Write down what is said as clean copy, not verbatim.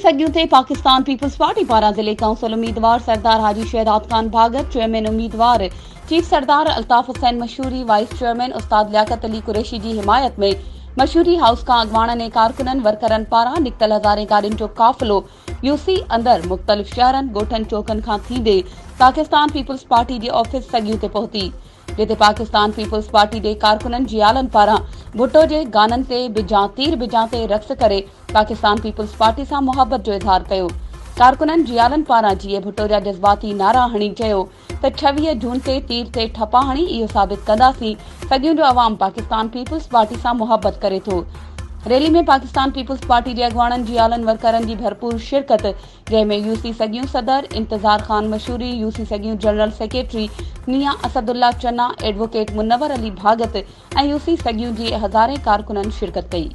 सॻियूं ते Pakistan peoples party पारां ज़िले काउंसिल उम्मीदवार सरदार हाजी शहदाद खान भागत, चेयरमैन उम्मीदवार चीफ सरदार अल्ताफ हुसैन मशहूरी, वाइस चेयरमैन उस्ताद लियाकत अली कुरैशी जी हिमायत में मशहूरी हाउस का अॻवाणनि ऐं कारकुननि वर्करनि पारां निकितल हज़ारे गाॾियुनि जो काफ़िलो यूसी अंदर मुख़्तलिफ़ शहरनि ॻोठनि चौकनि खां थींदे पाकिस्तान पीपल्स पार्टी जे ऑफिस सॻियूं ते पहुती, जिते पाकिस्तान पीपल्स पार्टी जे कारकुननि जी आलनि पारां भुट्टो जे गाननि ते तीर बिजां ते रक़्स करे पाकिस्तान पीपल्स पार्टी सां मुहबत जो इज़हार कयो। कारकुननि जियालन पारां जीए भुट्टो जा जज़्बाती नारा हणी चयो त 26 जून ते तीर ते ठपा हणी इहो साबित कंदासीं सॻियूं जो अवाम पाकिस्तान पीपल्स पार्टी सां मुहबत करे थो। रैली में पाकिस्तान पीपल्स पार्टी जे अॻवाणनि जी आलनि वर्करनि जी भरपूर शिरकत, जंहिंमें यूसी सॻियूं सदर इंतज़ार खान मशहूरी, यूसी सॻियूं जनरल सेक्रेटरी मियां असदुल्ला चन्ना, एडवोकेट मुनव्वर अली भागत ऐं यूसी सॻियूं जी हज़ारे कारकुननि शिरकत कई।